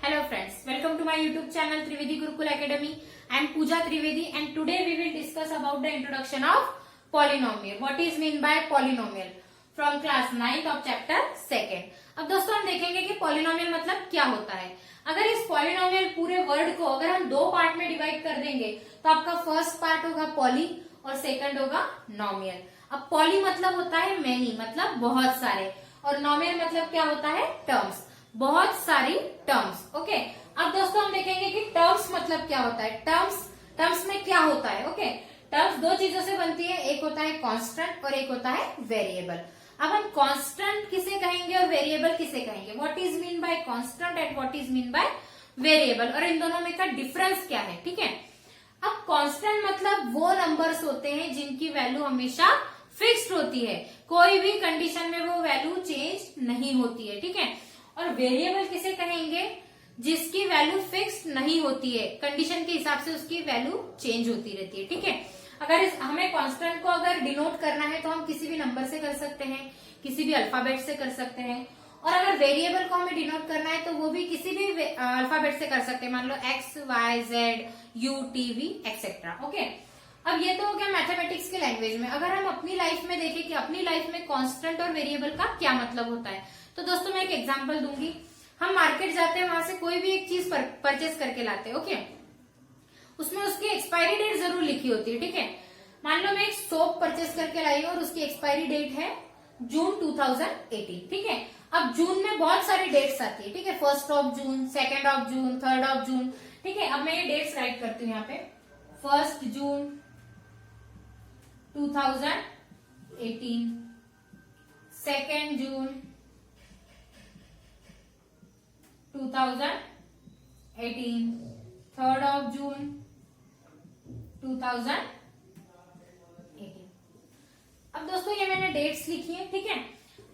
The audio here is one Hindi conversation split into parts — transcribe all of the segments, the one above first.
Hello friends, welcome to my YouTube channel Trivedi Gurukul Academy. I am Pooja Trivedi and today we will discuss about the introduction of polynomial. What is mean by polynomial from class 9th of chapter 2nd. अब दोस्तों हम देखेंगे कि polynomial मतलब क्या होता है। अगर इस polynomial पूरे वर्ड को अगर हम दो पार्ट में डिवाइड कर देंगे तो आपका फर्स्ट पार्ट होगा poly और सेकंड होगा nomial। अब poly मतलब होता है many, मतलब बहुत सारे, और nomial मतलब क्या होता है टर्म्स, बहुत सारी टर्म्स। ओके, अब दोस्तों हम देखेंगे कि टर्म्स मतलब क्या होता है। टर्म्स में क्या होता है। ओके, टर्म्स दो चीजों से बनती है, एक होता है कांस्टेंट और एक होता है वेरिएबल। अब हम कांस्टेंट किसे कहेंगे और वेरिएबल किसे कहेंगे, what is mean by constant and what is mean by variable, और इन दोनों में का डिफरेंस क्या है। ठीक है, अब कांस्टेंट मतलब वो नंबर्स होते हैं जिनकी वैल्यू हमेशा फिक्स्ड होती है, कोई भी कंडीशन में वो वैल्यू चेंज नहीं होती है। ठीक है, और वेरिएबल किसे कहेंगे, जिसकी वैल्यू फिक्स्ड नहीं होती है, कंडीशन के हिसाब से उसकी वैल्यू चेंज होती रहती है। ठीक है, अगर हमें कांस्टेंट को अगर डिनोट करना है तो हम किसी भी नंबर से कर सकते हैं, किसी भी अल्फाबेट से कर सकते हैं, और अगर वेरिएबल को हमें डिनोट करना है तो वो भी किसी भी अल्फाबेट से कर सकते हैं, मान लो X Y Z U T V etcetera. Okay, अब ये तो हो गया मैथमेटिक्स के लैंग्वेज में। अगर हम अपनी लाइफ में देखें कि अपनी लाइफ में कांस्टेंट और वेरिएबल का क्या मतलब होता है, तो दोस्तों मैं एक एग्जांपल दूंगी। हम मार्केट जाते हैं, वहां से कोई भी एक चीज परचेज करके लाते हैं। ओके, उसमें उसकी एक्सपायरी डेट जरूर लिखी होती है। ठीक है, मान लो मैं एक सोप परचेज करके लाई हूं और उसकी एक्सपायरी डेट है जून 2018। ठीक है, अब जून में बहुत सारी डेट्स आती है। ठीक है, 1 जून, 2 जून, 3 जून। ठीक है, अब मैं ये डेट्स राइट करती हूँ यहाँ पे। 1 जून 2018, 2 जून 2018, 3 जून 2018। अब दोस्तों ये मैंने डेट्स लिखी है। ठीक है,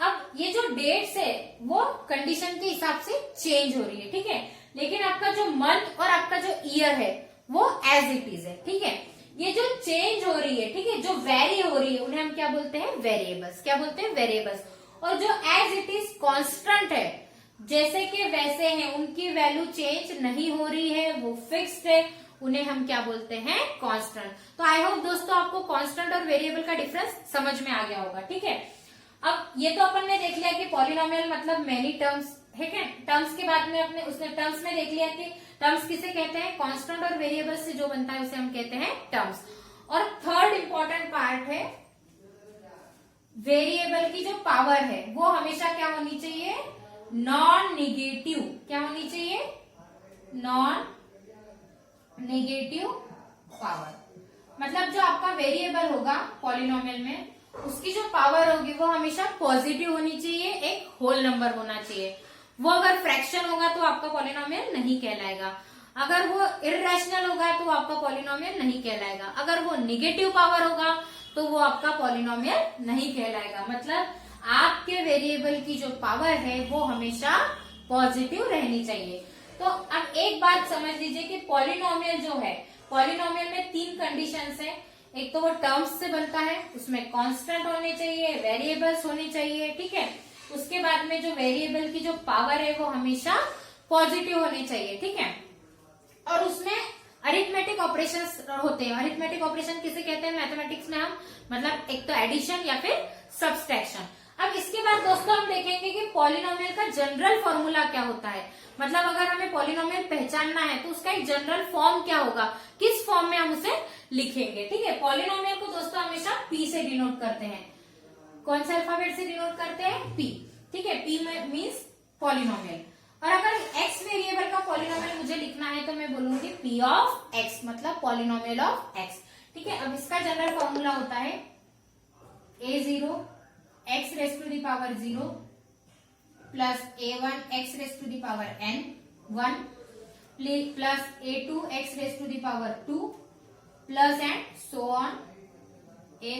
अब ये जो डेट्स है वो कंडीशन के हिसाब से चेंज हो रही है। ठीक है, लेकिन आपका जो मंथ और आपका जो ईयर है वो एज इट इज है। ठीक है, ये जो चेंज हो रही है, ठीक है, जो वेरी हो रही है, उन्हें हम क्या बोलते हैं, वेरिएबल्स। क्या बोलते हैं, वेरिएबल्स। और जो एज इट इज कांस्टेंट है, जैसे कि वैसे हैं, उनकी वैल्यू चेंज नहीं हो रही है, वो फिक्स्ड है, उन्हें हम क्या बोलते हैं, कांस्टेंट। तो आई होप दोस्तों आपको कांस्टेंट और वेरिएबल का डिफरेंस समझ में आ गया होगा। ठीक है, अब ये तो अपन ने देख लिया कि पॉलिनोमियल मतलब मेनी टर्म्स। ठीक है, टर्म्स के बाद में अपने उसने टर्म्स में देख लिया कि टर्म्स किसे कहते हैं, कांस्टेंट और वेरिएबल से जो बनता है उसे हम कहते हैं टर्म्स। और थर्ड इंपॉर्टेंट पार्ट है, वेरिएबल की जो पावर है वो हमेशा क्या होनी चाहिए, नॉन निगेटिव। क्या होनी चाहिए, नॉन नेगेटिव पावर। मतलब जो आपका वेरिएबल होगा पॉलिनोमियल में, उसकी जो पावर होगी वो हमेशा पॉजिटिव होनी चाहिए, एक होल नंबर होना चाहिए। वो अगर फ्रैक्शन होगा तो आपका पॉलिनोमियल नहीं कहलाएगा, अगर वो इररेशनल होगा तो आपका पॉलिनोमियल नहीं कहलाएगा, अगर वो निगेटिव पावर होगा तो वो आपका पॉलिनोमियल नहीं कहलाएगा। मतलब आपके वेरिएबल की जो पावर है वो हमेशा पॉजिटिव रहनी चाहिए। तो अब एक बात समझ लीजिए कि पॉलिनोमियल जो है, पॉलिनोमियल में 3 कंडीशंस है। एक तो वो टर्म्स से बनता है, उसमें कांस्टेंट होने चाहिए, वेरिएबल्स होने चाहिए। ठीक है, उसके बाद में जो वेरिएबल की जो पावर है वो हमेशा पॉजिटिव होनी चाहिए। ठीक है, और उसमें अरिथमेटिक ऑपरेशंस होते हैं। अरिथमेटिक ऑपरेशन किसे कहते हैं मैथमेटिक्स में हम, मतलब एक तो एडिशन या फिर सब्सट्रैक्शन। अब इसके बाद दोस्तों हम देखेंगे कि पॉलिनोमियल का जनरल फॉर्मूला क्या होता है। मतलब अगर हमें पॉलिनोमियल पहचानना है तो उसका एक जनरल फॉर्म क्या होगा, किस फॉर्म में हम उसे लिखेंगे। ठीक है, पॉलिनोमियल को दोस्तों हमेशा पी से डिनोट करते हैं। कौन से अल्फाबेट से डिनोट करते हैं, पी। ठीक है, पी मीन्स पॉलिनोमियल। और अगर एक्स वेरिएबल का पॉलिनोमियल मुझे लिखना है तो मैं बोलूंगी पी ऑफ एक्स, मतलब पॉलिनोमियल ऑफ एक्स। ठीक है, अब इसका जनरल फॉर्मूला होता है a0 x raise to the power 0 plus a1 x raise to the power n 1 plus a2 x raise to the power 2 plus and so on a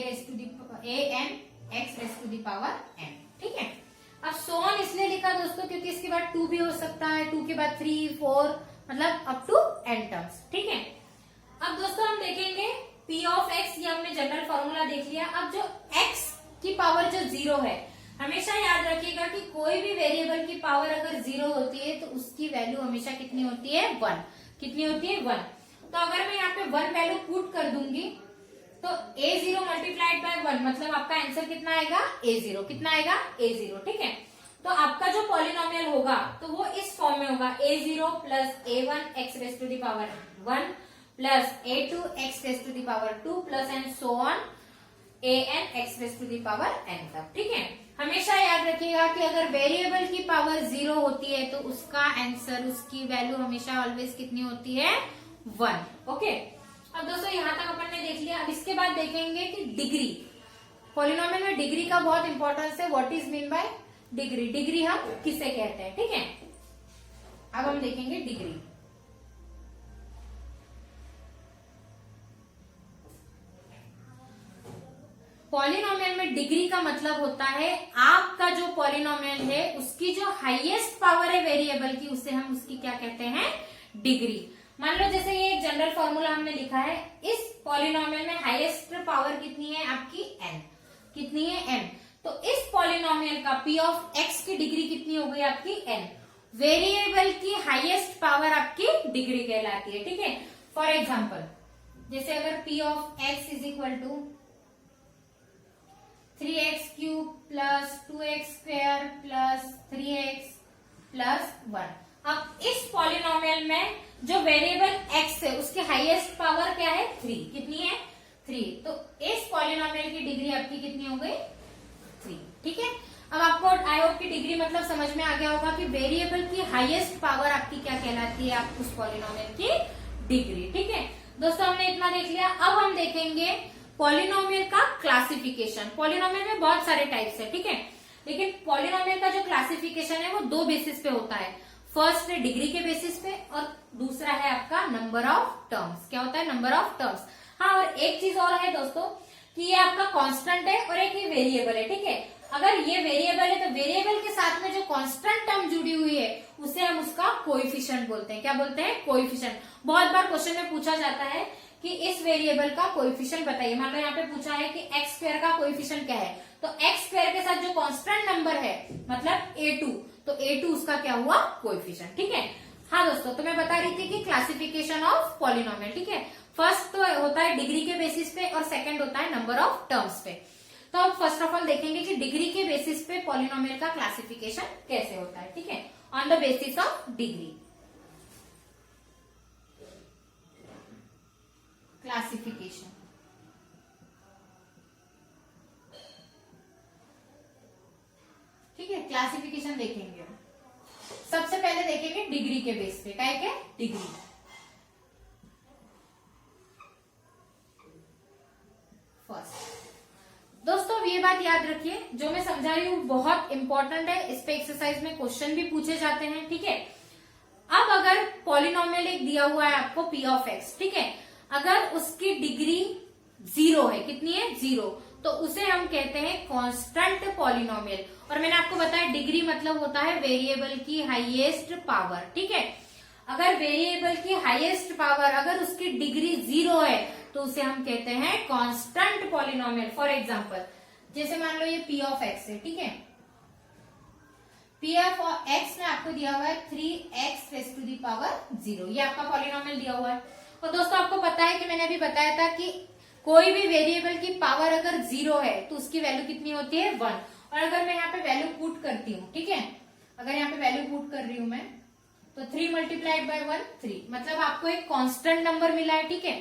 n x raise to the power n। ठीक है, अब सो ऑन इसलिए लिखा दोस्तों क्योंकि इसके बाद 2 भी हो सकता है, 2 के बाद 3 4, मतलब अप टू n टर्म्स। ठीक है, अब दोस्तों हम देखेंगे p ऑफ x, ये हमने जनरल फॉर्मूला देख लिया। अब जो x की पावर जो 0 है, हमेशा याद रखिएगा कि कोई भी वेरिएबल की पावर अगर 0 होती है तो उसकी वैल्यू हमेशा कितनी होती है, 1। कितनी होती है, 1। तो अगर मैं यहाँ पे 1 वैल्यू पुट कर दूंगी तो a0 मल्टीप्लाइड बाय 1 मतलब आपका आंसर कितना आएगा, a0। कितना आएगा, a0। ठीक है, तो आपका जो पॉलिनोमियल होगा तो वो इस फॉर्म में होगा a0 plus a1 x raise to the power 1 plus a2 x raise to the power 2 plus and so on an x raise to the power n तक। ठीक है, हमेशा याद रखिएगा कि अगर वेरिएबल की पावर 0 होती है तो उसका आंसर, उसकी वैल्यू हमेशा ऑलवेज कितनी होती है, 1। ओके, अब दोस्तों यहाँ तक अपन ने देख लिया। अब इसके बाद देखेंगे कि डिग्री, पॉलिनोमियल में डिग्री का बहुत इंपॉर्टेंस है। What is mean by degree, degree हम किसे कहते हैं। ठीक है, अब हम देखेंगे डिग्री। पॉलिनोमियल में डिग्री का मतलब होता है आपका जो पॉलिनोमियल है उसकी जो हाईएस्ट पावर है वेरिएबल की, उससे हम उसकी क्या कहते हैं, डिग्री। मान लो जैसे ये एक जनरल फॉर्मूला हमने लिखा है, इस पॉलिनोमियल में हाईएस्ट पावर कितनी है आपकी, n। कितनी है, n। तो इस पॉलिनोमियल का p ऑफ x की डिग्री कितनी हो गई आपकी, n। वेरिएबल की हाईएस्ट पावर आपकी डिग्री कहलाती है। ठीक है, फॉर एग्जाम्पल जैसे अगर p of x is equal to 3x cube plus 2x square plus 3x plus 1। अब इस पॉलिनोमियल में जो वेरिएबल x है उसकी हाईएस्ट पावर क्या है, 3। कितनी है, 3। तो इस पॉलिनोमियल की डिग्री आपकी कितनी हो गई, 3। ठीक है, अब आपको आई होप की डिग्री मतलब समझ में आ गया होगा कि वेरिएबल की हाईएस्ट पावर आपकी क्या कहलाती है, आप उस पॉलिनोमियल की डिग्री। ठीक है दोस्तों, हमने इतना देख लिया। अब हम देखेंगे पॉलिनोमियल का क्लासिफिकेशन। पॉलिनोमियल में बहुत सारे टाइप्स है। ठीक है, लेकिन पॉलिनोमियल का जो क्लासिफिकेशन है वो 2 बेसिस पे होता है। फर्स्ट है डिग्री के बेसिस पे और दूसरा है आपका नंबर ऑफ टर्म्स। क्या होता है, नंबर ऑफ टर्म्स। हाँ, और एक चीज और है दोस्तों कि ये आपका कांस्टेंट है और एक ये वेरिएबल है। ठीक है, अगर ये वेरिएबल है तो वेरिएबल के साथ में जो कांस्टेंट टर्म जुड़ी हुई है उसे हम उसका कोएफिशिएंट बोलते हैं। क्या बोलते हैं, कोएफिशिएंट। बहुत बार क्वेश्चन में पूछा जाता है कि इस वेरिएबल का कोएफिशिएंट बताइए। मान लो यहाँ पे पूछा है कि एक्स स्क्वायर का कोएफिशिएंट क्या है, तो एक्स स्क्वायर के साथ जो कांस्टेंट नंबर है मतलब a2, तो a2 उसका क्या हुआ, कोएफिशिएंट। ठीक है, हाँ दोस्तों, तो मैं बता रही थी कि क्लासिफिकेशन ऑफ पॉलिनोमियल। ठीक है, फर्स्ट तो होता है डिग्री के बेसिस पे और सेकंड होता है नंबर ऑफ टर्म्स पे। तो अब फर्स्ट ऑफ ऑल देखेंगे कि डिग्री के बेसिस पे पॉलिनोमियल का क्लासिफिकेशन कैसे होता है। ठीक है, on the basis of degree classification. ठीक है, क्लासिफिकेशन देखेंगे। सबसे पहले देखेंगे डिग्री के बेस पे। क्या है, डिग्री। फर्स्ट दोस्तों ये बात याद रखिए, जो मैं समझा रही हूँ बहुत इंपॉर्टेंट है, इस पे एक्सरसाइज में क्वेश्चन भी पूछे जाते हैं। ठीक है, अब अगर पॉलिनोमियल एक दिया हुआ है आपको p ऑफ x, ठीक है, अगर उसकी डिग्री 0 है, कितनी है, 0, तो उसे हम कहते हैं कांस्टेंट पॉलिनोमियल। और मैंने आपको बताया डिग्री मतलब होता है वेरिएबल की हाईएस्ट पावर। ठीक है, अगर वेरिएबल की हाईएस्ट पावर अगर उसकी डिग्री 0 है तो उसे हम कहते हैं कांस्टेंट पॉलिनोमियल। फॉर एग्जांपल जैसे मान लो ये p ऑफ x है। ठीक है, p ऑफ x में आपको दिया हुआ है 3x raise to the power 0, ये आपका पॉलिनोमियल दिया हुआ है। और दोस्तों आपको पता है कि मैंने अभी बताया था कि कोई भी वेरिएबल की पावर अगर 0 है तो उसकी वैल्यू कितनी होती है, 1। और अगर मैं यहाँ पे वैल्यू पुट करती हूँ, ठीक है, अगर यहाँ पे वैल्यू पुट कर रही हूँ मैं, तो 3 मल्टीप्लाइड बाय 1 3, मतलब आपको एक कांस्टेंट नंबर मिला है। ठीक है,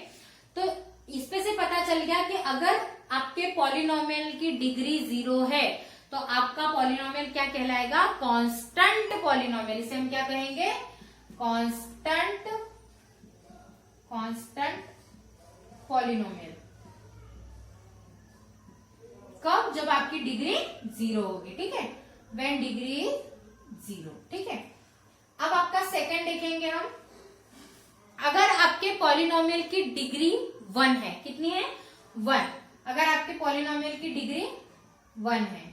तो इसपे से पता चल गया कि अगर आपके पॉलिनोमियल की डिग्री 0 है तो आपका पॉलिनोमियल क्या कहलाएगा, कांस्टेंट पॉलिनोमियल। इसे हम क्या कहेंगे, कांस्टेंट पॉलिनोमियल। कब, जब आपकी डिग्री 0 होगी। ठीक है, व्हेन डिग्री 0। ठीक है, अब आपका सेकंड देखेंगे हम, अगर आपके पॉलिनोमियल की डिग्री 1 है, कितनी है, 1, अगर आपके पॉलिनोमियल की डिग्री 1 है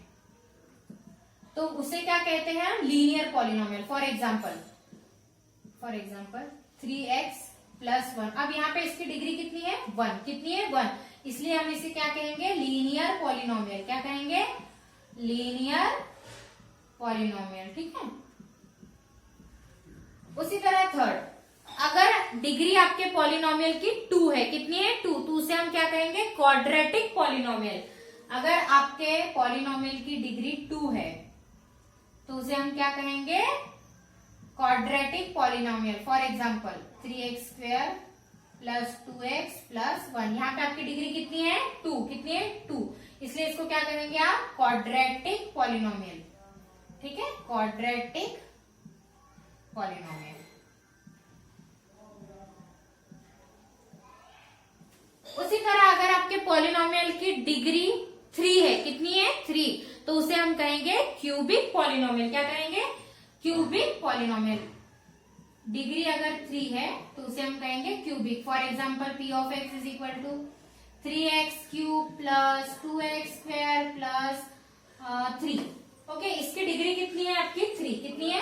तो उसे क्या कहते हैं हम, linear polynomial. For example 3x plus 1, अब यहाँ पे इसकी डिग्री कितनी है, 1, कितनी है, 1, इसलिए हम इसे क्या कहेंगे, लीनियर पॉलिनोमियल। क्या कहेंगे, लीनियर पॉलिनोमियल, ठीक है। उसी तरह थर्ड, अगर डिग्री आपके पॉलिनोमियल की 2 है, कितनी है 2 से हम क्या कहेंगे क्वाड्रेटिक पॉलिनोमियल। अगर आपके पॉलिनोमियल की डिग्री 2 है तो उसे हम क्या कहेंगे quadratic polynomial. For example 3x² plus 2x plus 1, यहाँ पे आपकी डिग्री कितनी है 2, कितनी है 2, इसलिए इसको क्या करेंगे आप क्वाड्रेटिक पॉलिनोमियल, ठीक है, क्वाड्रेटिक पॉलिनोमियल। उसी तरह अगर आपके पॉलिनोमियल की डिग्री 3 है, कितनी है 3, तो उसे हम कहेंगे क्यूबिक पॉलिनोमियल। क्या कहेंगे क्यूबिक पॉलिनोमियल। डिग्री अगर 3 है तो उसे हम कहेंगे cubic. For example p of x is equal to 3x³ plus 2x² plus 3। Okay, इसकी डिग्री कितनी है आपकी 3, कितनी है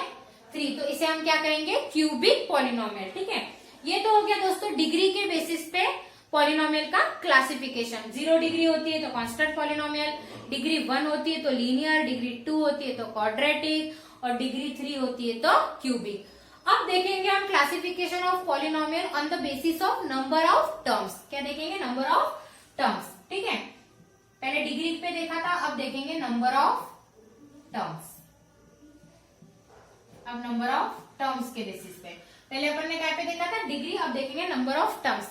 3, तो इसे हम क्या कहेंगे क्यूबिक पॉलिनोमियल, ठीक है। ये तो हो गया दोस्तों डिग्री के बेसिस पे पॉलिनोमियल का क्लासिफिकेशन। 0 डिग्री होती है तो कांस्टेंट पॉलिनोमियल, डिग्री 1 होती है तो लीनियर, डिग्री 2 होती है तो क्वाड्रेटिक और डिग्री 3 होती है तो क्यूबिक। अब देखेंगे हम classification of polynomial on the basis of number of terms. क्या देखेंगे नंबर ऑफ टर्म्स, ठीक है। पहले डिग्री पे देखा था, अब देखेंगे नंबर ऑफ टर्म्स। अब नंबर ऑफ टर्म्स के बेसिस पे, पहले अपन ने क्या पे देखा था डिग्री, अब देखेंगे नंबर ऑफ टर्म्स।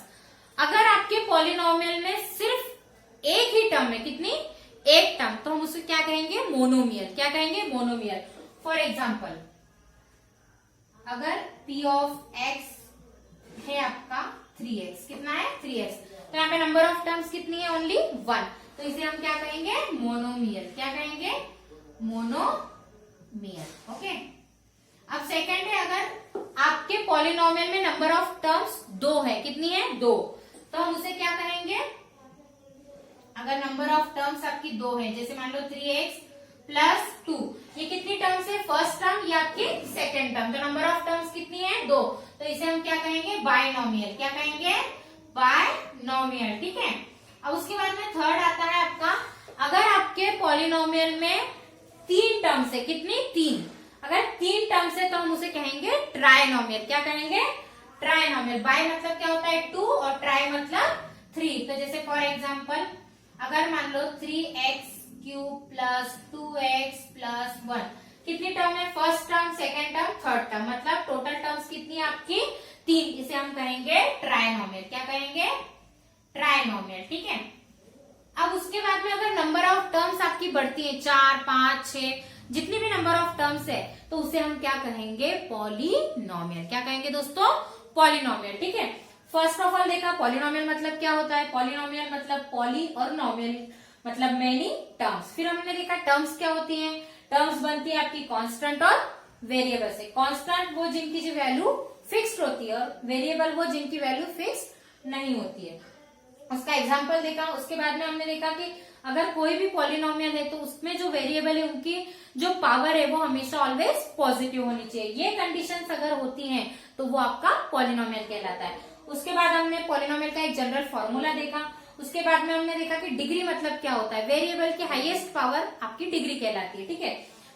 अगर आपके पॉलिनोमियल में सिर्फ एक ही टर्म है, कितनी एक टर्म, तो हम उसे क्या कहेंगे मोनोमियल। क्या कहेंगे मोनोमियल। फॉर एग्जांपल अगर p ऑफ x है आपका 3x, कितना है 3x, तो यहाँ पे नंबर ऑफ टर्म्स कितनी है ओनली 1, तो इसे हम क्या कहेंगे मोनोमियल। क्या कहेंगे मोनोमियल। ओके, अब सेकंड है अगर आपके पॉलिनोमियल में नंबर ऑफ टर्म्स 2 है, कितनी है 2, तो हम उसे क्या कहेंगे अगर नंबर ऑफ टर्म्स आपकी 2 है, जैसे मान लो 3x प्लस 2, ये कितनी टर्म्स है फर्स्ट टर्म, ये आपकी सेकेंड टर्म, तो नंबर ऑफ टर्म्स कितनी है 2, तो इसे हम क्या कहेंगे बायनोमियल। क्या कहेंगे बायनोमियल, ठीक है। अब उसके बाद में थर्ड आता है आपका, अगर आपके पॉलिनोमियल में 3 टर्म्स है, कितनी 3, अगर 3 टर्म्स है तो हम उसे कहेंगे ट्राइनोमियल। क्या कहेंगे ट्राइनोमियल। बाय मतलब क्या होता है 2 और ट्राई मतलब 3, तो जैसे फॉर एग्जांपल अगर मान लो 3x³ प्लस 2x प्लस 1, कितनी टर्म है first term, second term, third term, मतलब टोटल टर्म्स कितनी है आपकी 3, इसे हम कहेंगे ट्राइनोमियल। क्या कहेंगे ट्राइनोमियल, ठीक है। अब उसके बाद में अगर नंबर ऑफ टर्म्स आपकी बढ़ती है 4, 5, 6, जितनी भी नंबर ऑफ टर्म्स है तो उसे हम क्या कहेंगे पॉलिनोमियल। क्या कहेंगे दोस्तों पॉलिनोमियल, ठीक है। फर्स्ट ऑफ ऑल देखा पॉलिनोमियल मतलब क्या होता है, पॉलिनोमियल मतलब पॉली और नोमियल मतलब मेनी टर्म्स। फिर हमने देखा टर्म्स क्या होती हैं, टर्म्स बनती है आपकी कांस्टेंट और वेरिएबल से। कांस्टेंट वो जिनकी जो वैल्यू फिक्स्ड होती है और वेरिएबल वो जिनकी वैल्यू फिक्स्ड नहीं होती है, उसका एग्जाम्पल देखा। उसके बाद में हमने देखा कि अगर कोई भी पॉलिनोमियल है तो उसमें जो वेरिएबल है उनकी जो पावर है वो हमेशा ऑलवेज पॉजिटिव होनी चाहिए। ये कंडीशंस अगर होती हैं तो वो आपका पॉलिनोमियल कहलाता है। उसके बाद हमने पॉलिनोमियल का एक जनरल फॉर्मूला देखा। उसके बाद में हमने देखा कि डिग्री मतलब क्या होता है, वेरिएबल की हाईएस्ट पावर आपकी डिग्री कहलाती है, ठीक है।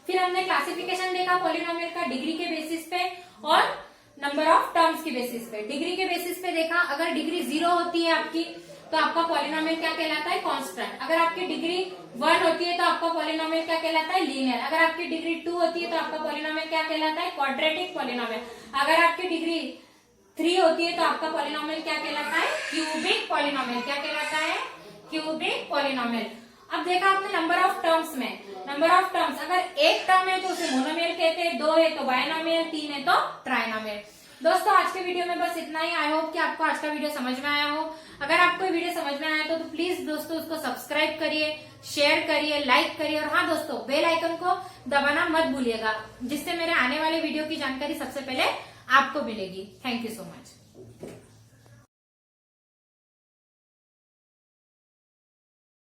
फिर हमने क्लासिफिकेशन देखा पॉलिनोमियल का डिग्री के बेसिस पे और नंबर ऑफ टर्म्स के बेसिस पे। डिग्री के बेसिस पे देखा अगर डिग्री 0 होती है आपकी तो आपका पॉलिनोमियल क्या कहलाता है कांस्टेंट। अगर आपकी डिग्री 1 होती है तो आपका पॉलिनोमियल क्या कहलाता है लीनियर। अगर आपकी डिग्री 2 होती है तो आपका पॉलिनोमियल क्या कहलाता है क्वाड्रेटिक पॉलिनोमियल। अगर आपकी डिग्री 3 होती है तो आपका पॉलिनोमियल क्या कहलाता है क्यूबिक पॉलिनोमियल। क्या कहलाता है क्यूबिक पॉलिनोमियल। अब देखा आपने नंबर ऑफ टर्म्स में, नंबर ऑफ टर्म्स अगर एक टर्म है तो उसे मोनोमियल कहते हैं, 2 है तो बायनोमियल, 3 है तो ट्राइनोमियल। दोस्तों आज के वीडियो में बस इतना ही। आई होप कि आपको आज का वीडियो समझ में आया हो। अगर आपको वीडियो समझ में आया तो प्लीज दोस्तों उसको सब्सक्राइब करिए, शेयर करिए, लाइक करिए और हाँ दोस्तों बेल आइकन को दबाना मत भूलिएगा, जिससे मेरे आने वाले वीडियो की जानकारी सबसे पहले आपको मिलेगी। Thank you so much.